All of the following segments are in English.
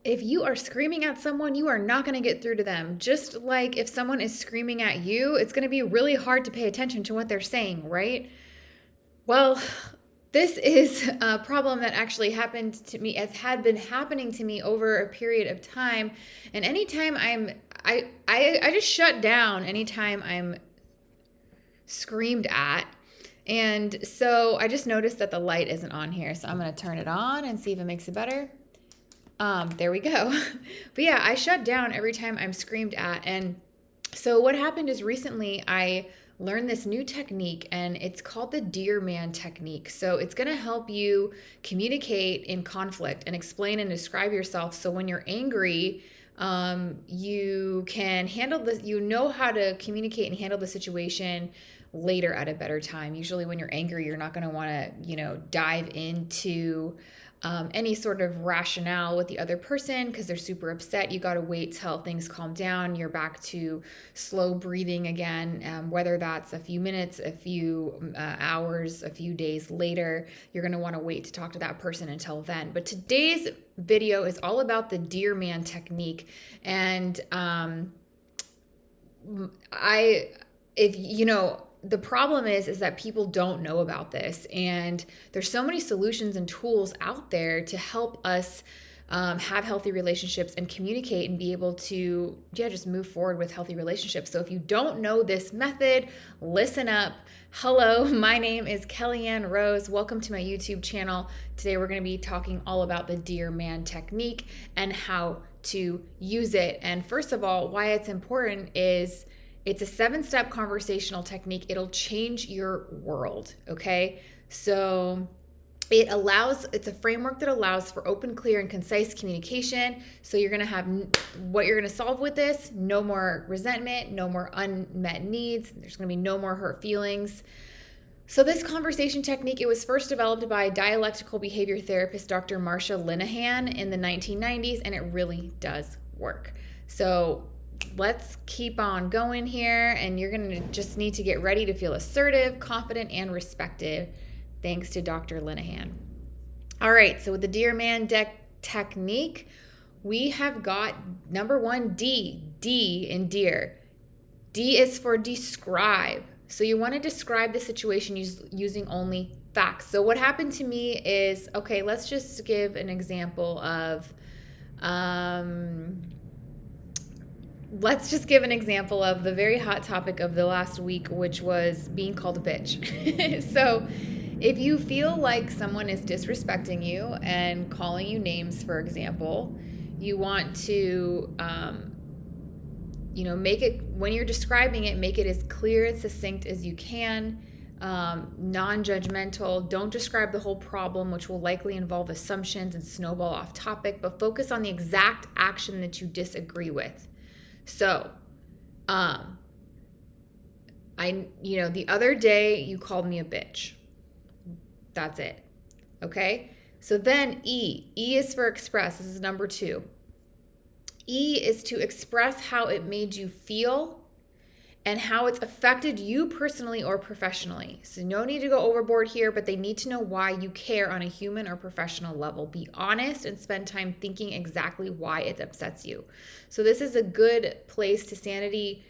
if you are screaming at someone, you are not going to get through to them. Just like if someone is screaming at you, it's going to be really hard to pay attention to what they're saying, right? Well, this is a problem that actually happened to me, as had been happening to me over a period of time. And anytime I just shut down anytime I'm screamed at. And so I just noticed that the light isn't on here. So I'm going to turn it on and see if it makes it better. There we go. But yeah, I shut down every time I'm screamed at. And so what happened is recently I learned this new technique, and it's called the DEARMAN Technique. So it's going to help you communicate in conflict and explain and describe yourself. So when you're angry, you can handle this, you know how to communicate and handle the situation later at a better time. Usually when you're angry, you're not going to want to, dive into any sort of rationale with the other person because they're super upset. You got to wait till things calm down. You're back to slow breathing again, whether that's a few minutes, a few hours, a few days later. You're going to want to wait to talk to that person until then. But today's video is all about the DEARMAN technique. And the problem is that people don't know about this, and there's so many solutions and tools out there to help us have healthy relationships and communicate and be able to just move forward with healthy relationships. So if you don't know this method, listen up. Hello, my name is Kellyanne Rose. Welcome to my YouTube channel. Today we're going to be talking all about the DEARMAN technique and how to use it. And first of all, why it's important is it's a 7-step conversational technique. It'll change your world, okay? So it's a framework that allows for open, clear, and concise communication. So you're gonna have, what you're gonna solve with this, no more resentment, no more unmet needs. There's gonna be no more hurt feelings. So this conversation technique, it was first developed by dialectical behavior therapist Dr. Marsha Linehan in the 1990s, and it really does work. So let's keep on going here, and you're going to just need to get ready to feel assertive, confident, and respected, thanks to Dr. Linehan. All right, so with the DEARMAN technique, we have got number 1, D in DEAR. D is for describe. So you want to describe the situation using only facts. So what happened to me is, okay, let's just give an example of, the very hot topic of the last week, which was being called a bitch. So if you feel like someone is disrespecting you and calling you names, for example, you want to, make it, when you're describing it, make it as clear and succinct as you can, non-judgmental. Don't describe the whole problem, which will likely involve assumptions and snowball off topic, but focus on the exact action that you disagree with. So, the other day you called me a bitch. That's it. Okay. So then E is for express. This is number 2. E is to express how it made you feel and how it's affected you personally or professionally. So no need to go overboard here, but they need to know why you care on a human or professional level. Be honest and spend time thinking exactly why it upsets you. So this is a good place to sanity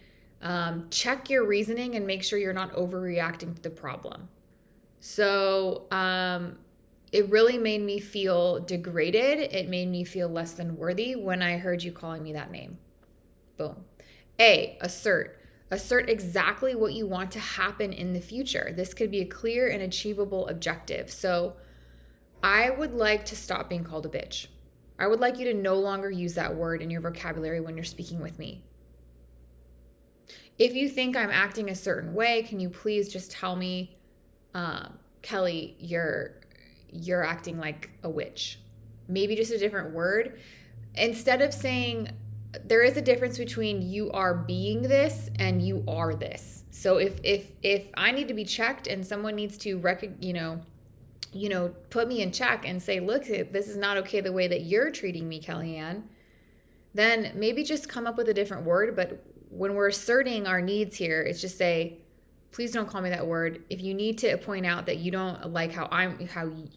check your reasoning and make sure you're not overreacting to the problem. So it really made me feel degraded. It made me feel less than worthy when I heard you calling me that name. Boom. A, assert. Assert exactly what you want to happen in the future. This could be a clear and achievable objective. So I would like to stop being called a bitch. I would like you to no longer use that word in your vocabulary when you're speaking with me. If you think I'm acting a certain way, can you please just tell me, Kelly, you're acting like a witch. Maybe just a different word. Instead of saying, there is a difference between you are being this and you are this. So if I need to be checked and someone needs to put me in check and say, look, this is not okay the way that you're treating me, Kellyanne, then maybe just come up with a different word. But when we're asserting our needs here, it's just say, please don't call me that word. If you need to point out that you don't like how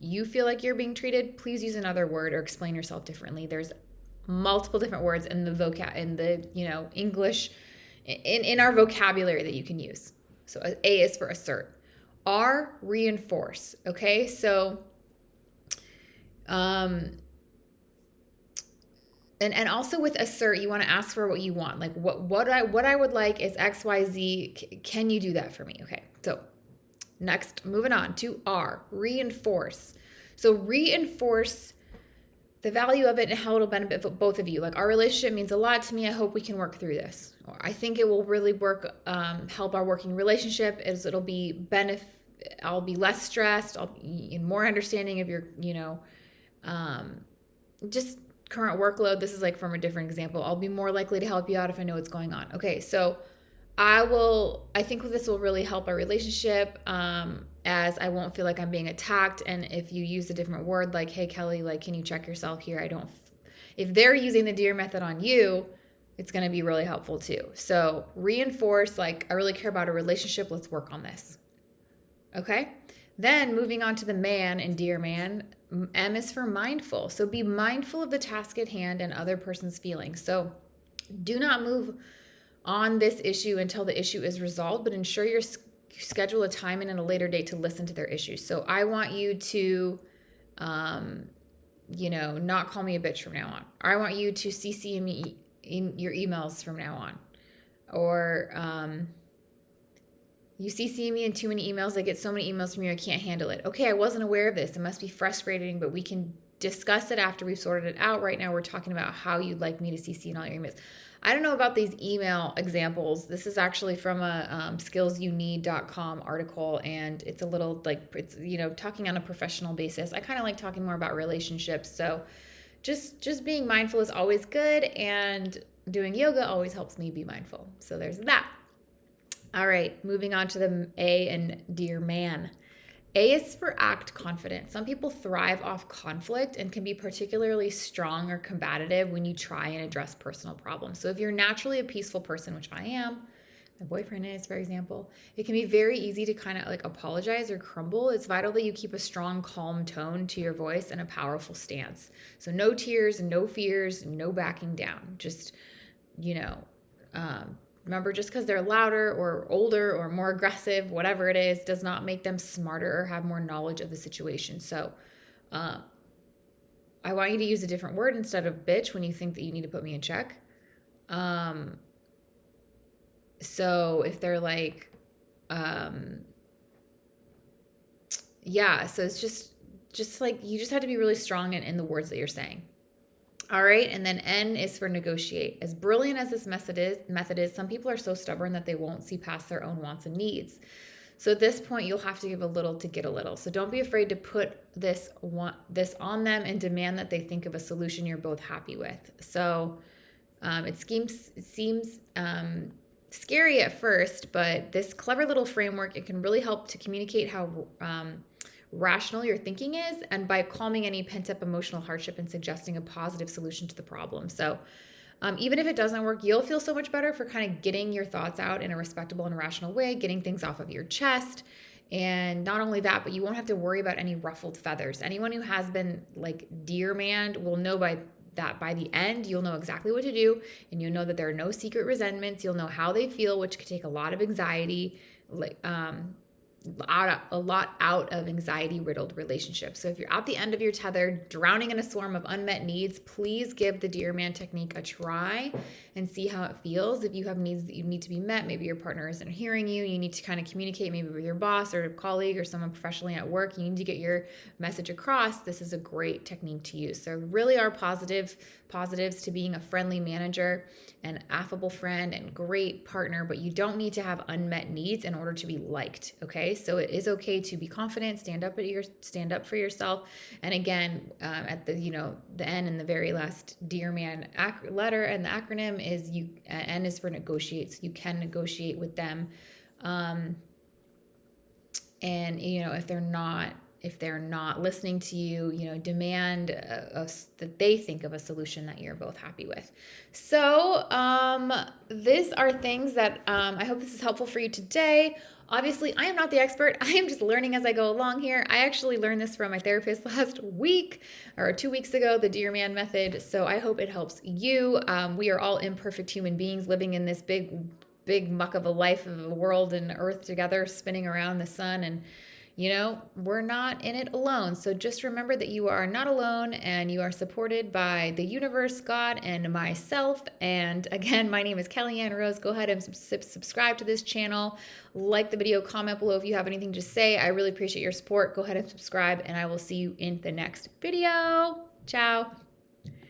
you feel like you're being treated, please use another word or explain yourself differently. There's multiple different words in the English, in our vocabulary that you can use. So A is for assert. R, reinforce. Okay, so and also with assert, you want to ask for what you want. Like what I would like is XYZ. Can you do that for me? Okay, so next, moving on to R, reinforce. So reinforce the value of it and how it'll benefit both of you. Like, our relationship means a lot to me. I hope we can work through this. Or I think it will really help our working relationship. I'll be less stressed. I'll be more understanding of your, just current workload. This is like from a different example. I'll be more likely to help you out if I know what's going on. Okay, so I think this will really help our relationship, as I won't feel like I'm being attacked. And if you use a different word, like, hey, Kelly, like, can you check yourself here? If they're using the DEAR method on you, it's going to be really helpful too. So reinforce, like, I really care about a relationship. Let's work on this. Okay. Then moving on to the man in DEARMAN, M is for mindful. So be mindful of the task at hand and other person's feelings. So do not move on this issue until the issue is resolved, but ensure you schedule a time and at a later date to listen to their issues. So I want you to, not call me a bitch from now on. Or I want you to CC me in your emails from now on. Or you CC me in too many emails. I get so many emails from you, I can't handle it. Okay, I wasn't aware of this. It must be frustrating, but we can discuss it after we've sorted it out. Right now, we're talking about how you'd like me to CC in all your emails. I don't know about these email examples. This is actually from a skillsyouneed.com article, and it's a little like, it's, talking on a professional basis. I kind of like talking more about relationships. So just being mindful is always good, and doing yoga always helps me be mindful. So there's that. All right, moving on to the A and DEARMAN. A is for act confident. Some people thrive off conflict and can be particularly strong or combative when you try and address personal problems. So if you're naturally a peaceful person, which I am, my boyfriend is, for example, it can be very easy to kind of like apologize or crumble. It's vital that you keep a strong, calm tone to your voice and a powerful stance. So no tears, no fears, no backing down. Just, remember, just because they're louder or older or more aggressive, whatever it is, does not make them smarter or have more knowledge of the situation. So I want you to use a different word instead of bitch when you think that you need to put me in check. So if they're like, so it's just like, you just have to be really strong in the words that you're saying. All right, and then N is for negotiate. As brilliant as this method is, some people are so stubborn that they won't see past their own wants and needs. So at this point, you'll have to give a little to get a little. So don't be afraid to put this on them and demand that they think of a solution you're both happy with. So it seems scary at first, but this clever little framework, it can really help to communicate how rational your thinking is, and by calming any pent-up emotional hardship and suggesting a positive solution to the problem. So even if it doesn't work, you'll feel so much better for kind of getting your thoughts out in a respectable and rational way, getting things off of your chest. And not only that, but you won't have to worry about any ruffled feathers. Anyone who has been like DEARMAN'd will know by the end, you'll know exactly what to do, and you'll know that there are no secret resentments. You'll know how they feel, which could take a lot of anxiety, a lot out of anxiety-riddled relationships. So if you're at the end of your tether, drowning in a swarm of unmet needs, please give the DEARMAN technique a try and see how it feels. If you have needs that you need to be met, maybe your partner isn't hearing you, you need to kind of communicate maybe with your boss or a colleague or someone professionally at work, you need to get your message across, this is a great technique to use. So really are positives to being a friendly manager, an affable friend, and great partner, but you don't need to have unmet needs in order to be liked, okay? So it is okay to be confident, stand up for yourself. And again, at the N in the very last DEARMAN letter, and the acronym is N is for negotiate. So you can negotiate with them, and if they're not listening to you, demand that they think of a solution that you're both happy with. So these are things that I hope this is helpful for you today. Obviously, I am not the expert. I am just learning as I go along here. I actually learned this from my therapist last week or 2 weeks ago, the DEARMAN method. So I hope it helps you. We are all imperfect human beings living in this big muck of a life of a world and earth together, spinning around the sun. And we're not in it alone. So just remember that you are not alone and you are supported by the universe, God, and myself. And again, my name is Kellyanne Rose. Go ahead and subscribe to this channel. Like the video, comment below if you have anything to say. I really appreciate your support. Go ahead and subscribe, and I will see you in the next video. Ciao.